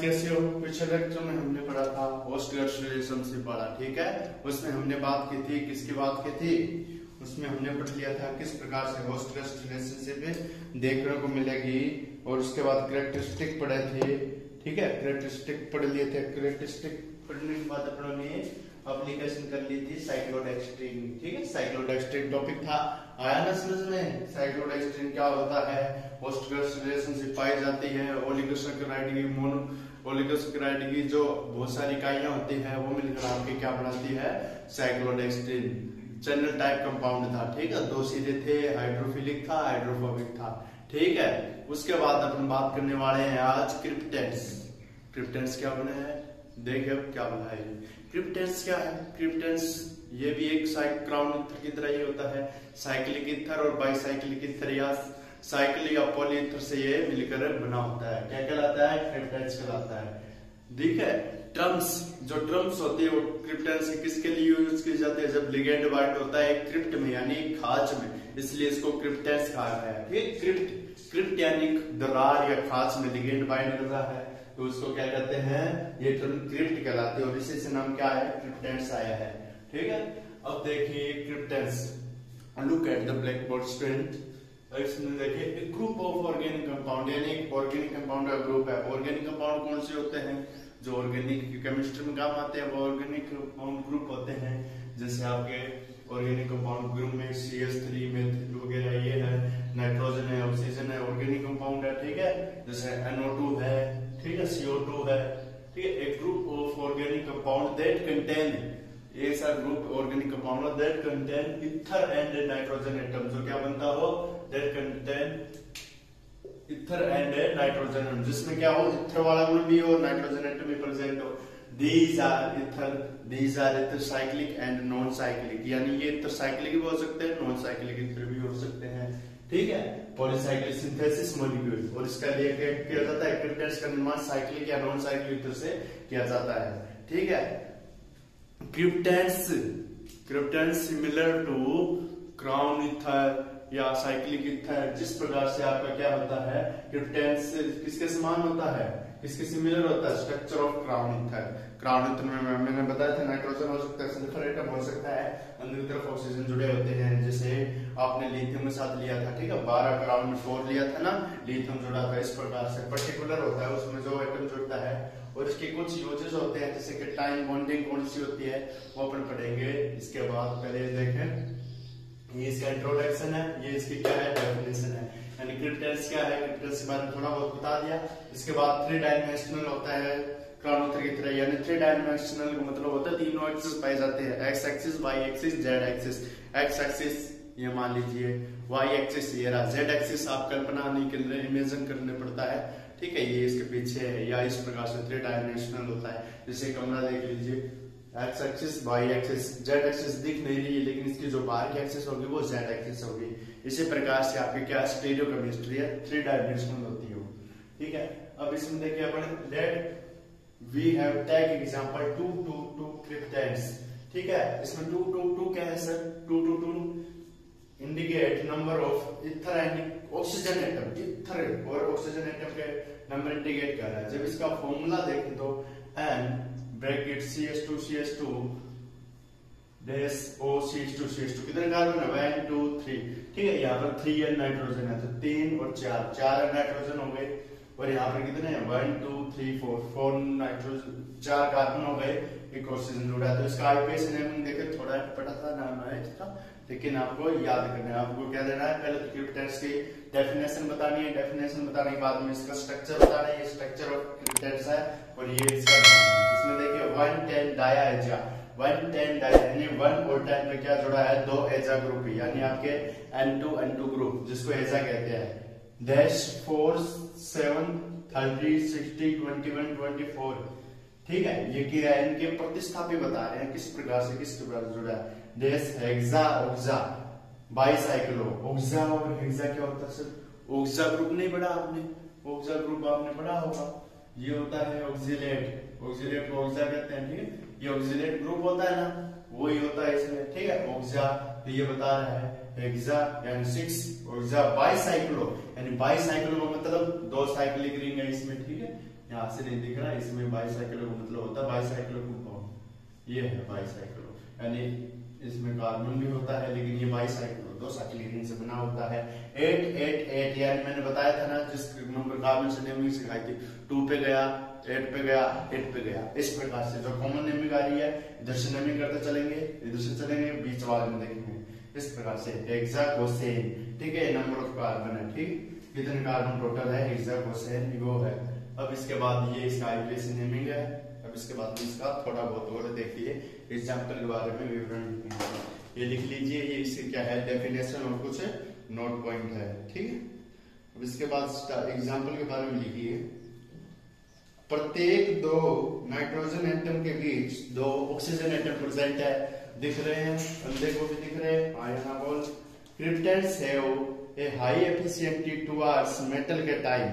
कैसे हो? पिछले लेक्चर में हमने पढ़ा था होस्ट गेस्ट रिलेशनशिप वाला, ठीक है। उसमें हमने बात की थी, किसकी बात की थी? उसमें हमने पढ़ लिया था किस प्रकार से होस्ट गेस्ट रिलेशनशिप देखने को मिलेगी, और उसके बाद कैरेक्टरिस्टिक पढ़े थे, ठीक है। कैरेक्टरिस्टिक पढ़ लिए थे। कैरेक्टरिस्टिक पढ़ने के बाद अपनों ने एप्लीकेशन कर ली थी साइक्लोडेक्स्ट्रिन, ठीक है। साइक्लोडेक्स्ट्रिन टॉपिक था, आया ना समझ में? साइक्लोडेक्स्ट्रिन क्या होता है? होस्ट गेस्ट रिलेशनशिप पाई जाती है ओलिगोसैकेराइड की, ओलिगोसैकेराइड की जो बहुत सारी इकाइयां होती है वो मिलकर आपके क्या बनाती है? साइक्लोडेक्स्ट्रिन। चैनल टाइप कंपाउंड था, ठीक है। दो सीधे थे, हाइड्रोफिलिक था, हाइड्रोफोबिक था, ठीक है। उसके बाद अपन बात करने वाले हैं आज क्रिप्टेंस। क्रिप्टेंस क्या बने हैं? देखिए अब क्या बना है। क्रिप्टेंस क्या है? क्रिप्टेंस ये भी एक क्राउन ईथर की तरह ही होता है। साइक्लिक ईथर और बाईसाइक्लिक ईथर या साइक्लिक या पॉली ईथर से ये मिलकर बना होता है। क्या कहलाता है? क्रिप्टेंस कहलाता है, ठीक है। ट्रम्स, जो ट्रम्स होती है वो क्रिप्टेंस किसके लिए यूज की जाती है? जब लिगेंड बाइंड होता है क्रिप्ट में यानी खाच में, इसलिए इसको क्रिप्टेंस कहा गया है, ठीक। क्रिप्ट यानी दरार या खाच में लिगेंड बाइंड कर रहा है तो उसको क्या कहते हैं? ये टर्म क्रिप्ट कहलाती है, और इसी से नाम क्या है? क्रिप्टेंस आया है, ठीक है। अब देखिए cryptands, look at the black board student. इसमें देखिए एक ग्रुप ऑफ ऑर्गेनिक कंपाउंड, यानी ऑर्गेनिक कंपाउंड का ग्रुप है। ऑर्गेनिक कंपाउंड कौन से होते हैं? जो ऑर्गेनिक केमिस्ट्री में काम आते हैं वो ऑर्गेनिक कंपाउंड ग्रुप होते हैं। जैसे आपके ऑर्गेनिक कंपाउंड ग्रुप में CH3 मेथिल वगैरह ये है, नाइट्रोजन है, ऑक्सीजन है, ऑर्गेनिक कंपाउंड है, ठीक है। जैसे NO2 है, ठीक है, CO2 है, ठीक है। एक group of organic compound that contain, ये सारा group organic compound that contain ether and nitrogen atom, जो क्या बनता हो? That contain ether and nitrogen atom, जिसमें क्या हो? ईथर वाला गुण भी हो, नाइट्रोजन एटम भी प्रेजेंट हो। These are either cyclic and non-cyclic, यानी ये ईथर साइक्लिक भी हो सकते हैं, नॉन साइक्लिक ईथर भी हो सकते हैं, ठीक है। पॉलीसाइक्लिक सिंथेसिस मॉलिक्यूल, और इसका लिए क्या किया जाता है? क्रिप्टेंस का निर्माण साइक्लिक या नॉन साइक्लिक ईथर से किया जाता है, ठीक है। क्रिप्टेंस सिमिलर टू क्राउन ईथर या साइक्लिक ईथर। जिस प्रकार से आपका क्या होता है? क्रिप्टेंस किसके समान होता है? किसके सिमिलर होता है? Structure of crown ether. Crown ether में मैंने बताया था नाइट्रोजन हो सकता है, सल्फर एटम हो सकता है, अंदर की तरफ ऑक्सीजन जुड़े होते हैं। जैसे आपने लिथियम के साथ लिया था, ठीक है, 12 क्राउन में 4 लिया था ना, लिथियम जुड़ा था। इस प्रकार से पर्टिकुलर होता है उसमें जो एटम जुड़ता है, और इसके कुछ यूजेस होते हैं, जैसे कि टाइम बॉन्डिंग कौन सी होती है वो अपन पढ़ेंगे इसके बाद। पहले देखें, ये इसका इंट्रोडक्शन है, ये इसकी क्या है? डेफिनेशन है। यानी क्रिप्टेंस क्या है? क्रिप्टेंस के बारे में थोड़ा बहुत बता दिया। इसके बाद 3 डायमेंशनल होता है क्राउन ईथर की तरह, यानी 3 डायमेंशनल का मतलब होता है तीनों एक्सिस पाए जाते हैं, X axis, Y axis, Z axis. X axis ये मान लीजिए, वाई एक्सिस ये रहा, जेड एक्सिस आप कल्पना नहीं कर रहे, इमेजिन करने पड़ता है, ठीक है। ये इसके पीछे है, या इस प्रकार से 3 डायमेंशनल होता है। जैसे कमरा देख लीजिए, X axis, Y axis, Z axis दिख नहीं रही है, लेकिन इसकी जो बाहर की एक्सिस होगी वो जेड एक्सिस होगी। इसी प्रकार से आपकी क्या स्टीरियो केमिस्ट्री है, 3 डायमेंशनल होती है, ठीक है। अब इसमें देखिए अपन, let we have take example 2 cryptands, ठीक है। इसमें 2 क्या है sir? 2 indicate number of ether and oxygen atom, ether और ऑक्सीजन एटम के नंबर इंडिकेट कर रहा है। जब इसका फॉर्मूला देखें तो N bracket CH2 dash OCH2 कितने कार्बन है? 1 2 3, ठीक है। यहाँ पर 3 नाइट्रोजन है, तो 3 और 4 नाइट्रोजन हो गए, और यहाँ पर कितने हैं? 1 2 3 4 नाइट्रोजन, 4 कार्बन हो गए, एक ऑक्सीजन जुड़ा है। तो इसका IPS नेम देखे, थोड़ा पता था नाम है इसका, लेकिन आपको याद करना है। आपको क्या देना है? पहले तो क्रिप्टेंस की डेफिनेशन बतानी है, डेफिनेशन बताने के बाद में इसका स्ट्रक्चर बताना है, ये स्ट्रक्चर ऑफ क्रिप्टेंस है, और ये इसका इसमें देखिए 110 डायाएजा, 110 डाया यानी 1 और 10 पे क्या जुड़ा है? 2 एजा ग्रुप, यानी आपके N2 ग्रुप, जिसको एजा कहते हैं। डैश 4 7 30 60 21 24, ठीक है। ये क्या है? इनके प्रतिस्थापी बता रहे हैं किस प्रकार से किसके प्रकार जुड़ा है। डैश हेक्सा ऑक्सा बाईसाइक्लो, ऑक्सा और हेक्सा क्या होता है सर? ऑक्सा ग्रुप नहीं पढ़ा आपने? ऑक्सा ग्रुप आपने पढ़ा होगा, ये होता है ऑक्सिलेट, ऑक्सिलेट को ऑक्सा कहते हैं, ठीक है। ये ऑक्सिलेट ग्रुप होता है ना, वही होता है इसमें, ठीक है। ऑक्सा, तो ये बता रहा है हेक्सा यानी 6, ऑक्सा बाईसाइक्लो यानी बाईसाइक्लो का मतलब 2 साइक्लिक रिंग है इसमें, ठीक है। यहाँ से नहीं दिख रहा, इसमें बाईसाइक्लो का मतलब होता है बाईसाइक्लो कंपाउंड, ये है बाईसाइक्लो, यानी इसमें कार्बन भी होता है लेकिन ये बाईसाइक्लो 2 साइक्लोहेक्सेन से बना होता है। 8 यानी मैंने बताया था ना जिस नंबर कार्बन से नेमिंग सिखाई थी, 2 पे गया, 8 पे गया, 8 पे गया, इस प्रकार से जो कॉमन नेमिंग आ रही है इधर से नेमिंग करते चलेंगे, इधर से चलेंगे, बीच वाले में देखेंगे इस प्रकार से हेक्सागोसेन, ठीक है, नंबर ऑफ कार्बन है, ठीक, कितने कार्बन टोटल है, हेक्सागोसेन वो है। अब इसके बाद ये इसका आईयूसीएन नेमिंग है। अब इसके बाद इसका थोड़ा बहुत और देखिए एग्जांपल के बारे में विवरण लिखेंगे, ये लिख लीजिए, ये इससे क्या है डेफिनेशन और कुछ नोट पॉइंट है, ठीक है। अब इसके बाद एग्जांपल के बारे में लिखिए, प्रत्येक 2 नाइट्रोजन एटम के बीच 2 ऑक्सीजन एटम प्रेजेंट है, दिख रहे हैं, अंधे को भी दिख रहे हैं, आयना बोल। Cryptands have a high efficiency towards metal cation,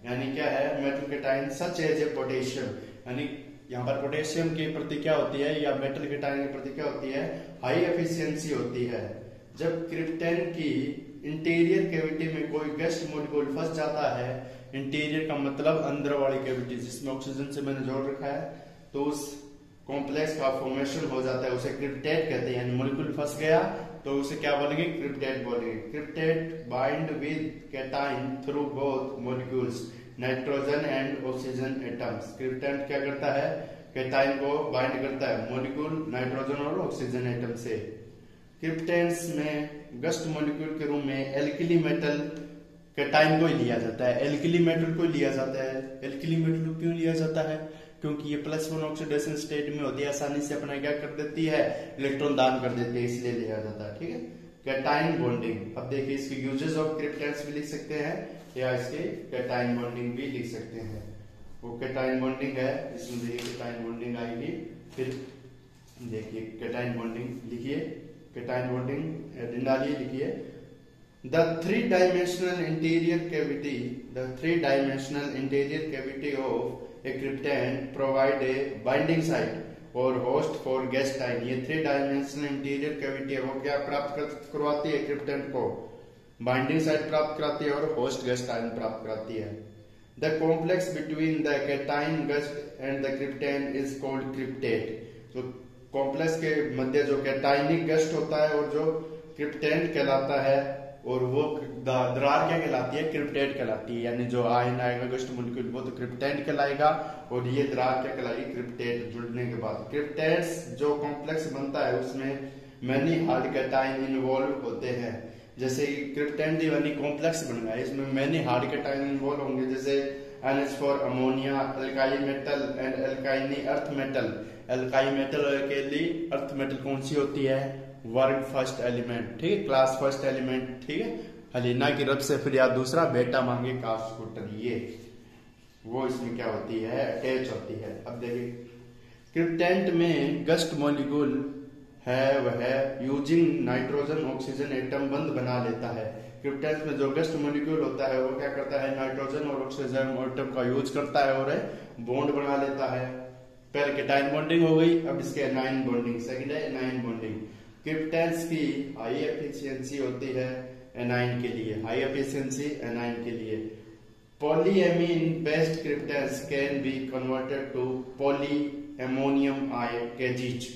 यानी क्या है metal cation such as a potassium, यानी यहाँ पर पोटेशियम के प्रति क्या होती है या मेटल कैटाइन के प्रति क्या होती है, हाई एफिशिएंसी होती है। जब क्रिप्टेन की इंटीरियर कैविटी में कोई गेस्ट मॉलिक्यूल फंस जाता है, इंटीरियर का मतलब अंदर वाली कैविटी जिसमें ऑक्सीजन से मैंने जोड़ रखा है, तो उस कॉम्प्लेक्स का फॉर्मेशन हो जाता है, उसे क्रिप्टेट कहते हैं, यानी मॉलिक्यूल फंस गया तो उसे क्या बोलेंगे, क्रिप्टेट बोलेंगे। Cryptate bind with cation through both molecules nitrogen and oxygen atoms. Cryptate क्या करता है, कैटाइन को बाइंड करता है मॉलिक्यूल नाइट्रोजन और ऑक्सीजन एटम से। क्रिप्टेंट्स में गस्ट मॉलिक्यूल के रूप में एल्किली मेटल कैटाइन को ही लिया जाता है, एल्किली मेटल को लिया जाता है। एल्किली मेटल क्यों लिया जाता है, क्योंकि ये +1 ऑक्सीडेशन स्टेट में होती है, आसानी से अपना क्या कर देती है, इलेक्ट्रॉन दान कर देती है, इसलिए लिया जाता है, ठीक है। कैटाइन बॉन्डिंग, अब देखिए इसके यूजेस ऑफ क्रिप्टेंट्स भी लिख सकते हैं या इसके कैटाइन बॉन्डिंग भी लिख सकते हैं। वो कैटाइन बॉन्डिंग है, इसमें देखिए कैटाइन बॉन्डिंग आएगी, फिर देखिए कैटाइन बॉन्डिंग लिखिए, कैटाइन बॉन्डिंग डालिए, लिखिए The three-dimensional interior cavity of a cryptand provide a binding site or host for gastine। ये 3-dimensional interior cavity है, वो क्या प्राप्त करवाती है क्रिप्टेंड को, बाइंडिंग साइट प्राप्त कराती है और होस्ट गैस्टाइन प्राप्त कराती है। The complex between the cation gust and the cryptand is called cryptate। तो कॉम्प्लेक्स के मध्य जो कैटाइनिक गस्ट होता है और जो क्रिप्टेंड कहलाता है, और वो दरार क्या कहलाती है, क्रिप्टेट कहलाती है, यानी जो आयन आएगा गस्ट मॉलिक्यूल वो तो क्रिप्टेंट कहलाएगा, और ये दरार क्या कहलाएगी, क्रिप्टेट। जुड़ने के बाद क्रिप्टेट्स जो कॉम्प्लेक्स बनता है उसमें मैनी हार्ड कैटाइन इन्वॉल्व होते हैं, जैसे क्रिप्टेंट यानी कॉम्प्लेक्स बन गया, इसमें मैनी हार्ड कैटाइन इन्वॉल्व होंगे, जैसे NH for ammonia, alkali metal and एल्काइनी अर्थ मेटल। एल्काइल मेटल और अकेली अर्थ मेटल कौन सी होती है, वर्ग फर्स्ट एलिमेंट, ठीक है, क्लास फर्स्ट एलिमेंट, ठीक है। हलीना की रब से फिर या दूसरा बेटा मांगे काफ स्कूटर, ये वो इसमें क्या होती है, अटैच होती है। अब देखिए क्रिप्टेंट में गस्ट मॉलिक्यूल है वह यूजिंग नाइट्रोजन ऑक्सीजन एटम बंद बना लेता है। क्रिप्टेंट में जो गस्ट मॉलिक्यूल होता है वो क्या करता है, नाइट्रोजन और ऑक्सीजन एटम का यूज करता है और बॉन्ड बना लेता है। पहले कैटाइन बॉन्डिंग हो गई, अब इसके एनाइन बॉन्डिंग, सेकंड है एनाइन बॉन्डिंग। क्रिप्टेंट्स की हाई एफिशिएंसी होती है एनाइन के लिए, हाई एफिशिएंसी एनाइन के लिए। Polyamine based cryptands can be converted to polyammonium cages.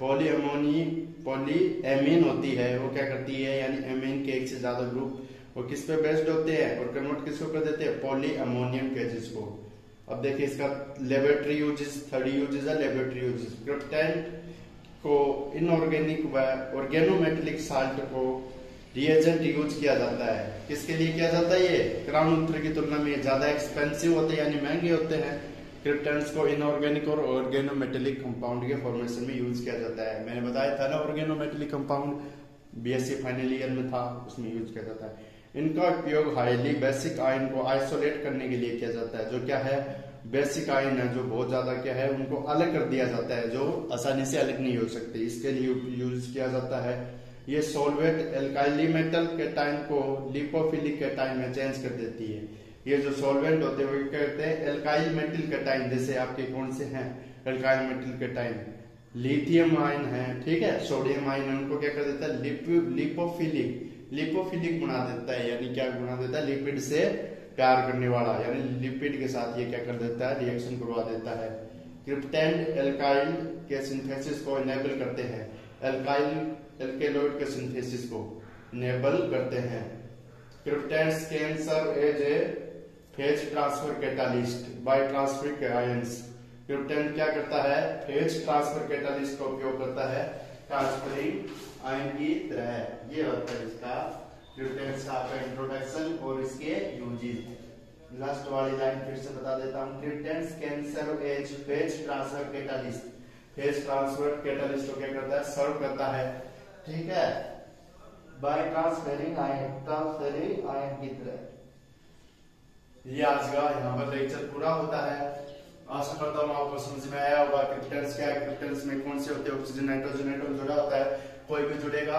Polyamine होती है वो क्या करती है, यानी एमीन के एक से ज्यादा ग्रुप वो किस पे बेस्ड होते हैं और कन्वर्ट किसको कर देते हैं, पॉलीएमोनियम केजेस को। अब देखिए इसका लेबोरेटरी यूजेस, 3 यूजेस है लेबोरेटरी यूजेस। क्रिप्टेंट को इनऑर्गेनिक व ऑर्गेनोमेटेलिक साल्ट को रिएजेंट यूज किया जाता है। किसके लिए किया जाता है, ये क्राउन की तुलना में ज्यादा एक्सपेंसिव होते हैं यानी महंगे होते हैं। क्रिप्टेंट्स को इनऑर्गेनिक और ऑर्गेनोमेटेलिक कंपाउंड के फॉर्मेशन में यूज किया जाता है। मैंने बताया था ना organometallic compound BSc final year में था, उसमें यूज किया जाता है। इनका उपयोग हाईली बेसिक आयन को आइसोलेट करने के लिए किया जाता है। जो क्या है, बेसिक आयन है जो बहुत ज्यादा क्या है उनको अलग कर दिया जाता है, जो आसानी से अलग नहीं हो सकते, इसके लिए यूज किया जाता है। ये सॉल्वेंट एल्काइली मेटल कैटाइन को लिपोफिलिक कैटाइन में चेंज कर देती है। ये जो सॉल्वेंट होते हैं वो क्या करते हैं, एल्काइल मेटल कैटाइन, जैसे आपके कौन से हैं alkyl metal cation, lithium ion है, ठीक है, सोडियम आयन, उनको क्या कर देता है लिपोफिलिक बना देता है, यानी क्या बना देता है, लिपिड से प्यार करने वाला, यानी लिपिड के साथ ये क्या कर देता है, रिएक्शन करवा देता है। क्रिप्टेंड एल्काइल के सिंथेसिस को इनेबल करते हैं, एल्केलॉइड के सिंथेसिस को इनेबल करते हैं। Cryptands can serve as a phase transfer catalyst by transferring ions. Cryptand क्या करता है, फेज ट्रांसफर कैटालिस्ट का उपयोग करता है ट्रांसफरिंग आयन की तरह। ये होता है इसका क्रिप्टेंड्स का आपका इंट्रोडक्शन और इसके यूजेस। लास्ट वाली लाइन फिर से बता देता हूं, cryptands can serve as phase transfer catalyst. Phase transfer catalyst को क्या करता है, सर्व करता है, ठीक है, बाय ट्रांसफरिंग आयन की तरह। ये आज का यहाँ पर लेक्चर पूरा होता है। आशा करता हूँ आपको समझ में आया होगा। क्रिप्टेंड्स क्या है, क्रिप्टेंड्स में कौन से होते हैं, ऑक्सीजन नाइट्रोजन एटम जुड़ा होता है, कोई भी जुड़ेगा।